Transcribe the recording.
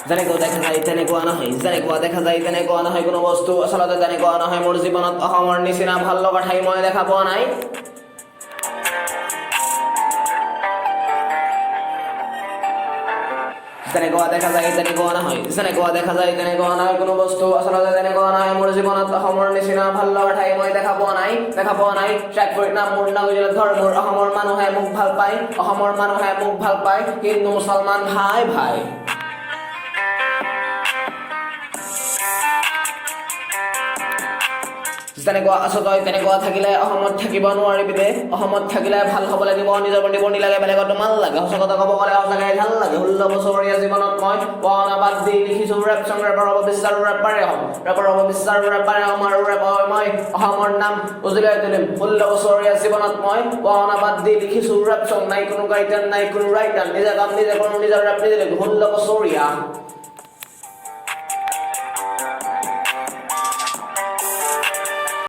যেনেকুৱা দেখা যায় তেনেকুৱা নহয়, যেনেকুৱা দেখা যায় তেনেকুৱা নহয় কোনো বস্তু, আচলতে তেনেকুৱা নহয়। মোৰ জীৱনত অসমৰ নিচিনা ভাল লগা ঠাই মই দেখা পোৱা নাই। যেনেকুৱা দেখা যায় তেনেকুৱা নহয়, যেনেকুৱা দেখা যায় তেনেকুৱা নহয় কোনো বস্তু, আচলতে তেনেকুৱা নহয়। মোৰ জীৱনত অসমৰ নিচিনা ভাল লগা ঠাই মই দেখা পোৱা নাই। নাম মোৰ নাগৰিক ঘৰ মোৰ, অসমৰ মানুহে মোক ভাল পায়, অসমৰ মানুহে মোক ভাল পায়, হিন্দু মুছলমান ভাই ভাই। যেনেকুৱা আছ তই তেনেকুৱা থাকিলে অসমত থাকিব নোৱাৰিবি দে, অসমত থাকিলে ভাল হ'ব লাগিব, নিজৰ বন্তি বন্তি লাগে, বেলেগতো মাল লাগে। সঁচা কথা ক'ব গ'লে সঁচাকৈ ভাল লাগে। 16 বছৰীয়া জীৱনত মই পঢ়া বাদ দি লিখিছো ৰেপ চং, ৰেপাৰ হ'ব বিচাৰো ৰেপাৰে হ'ম, ৰেপাৰ হ'ব বিচাৰো ৰেপাৰে হ'ম, আৰু ৰেপাৰ মই অসমৰ নাম উজলাই তুলিম। 16 বছৰীয়া জীৱনত মই পঢ়া বাদ দি লিখিছো ৰেপ চং, নাই কোনো গাইডাৰ নাই কোনো ৰাইটাৰ, নিজে কাম নিজে কৰোঁ, নিজৰ ৰেপ নিজে লিখো। 16 বছৰীয়া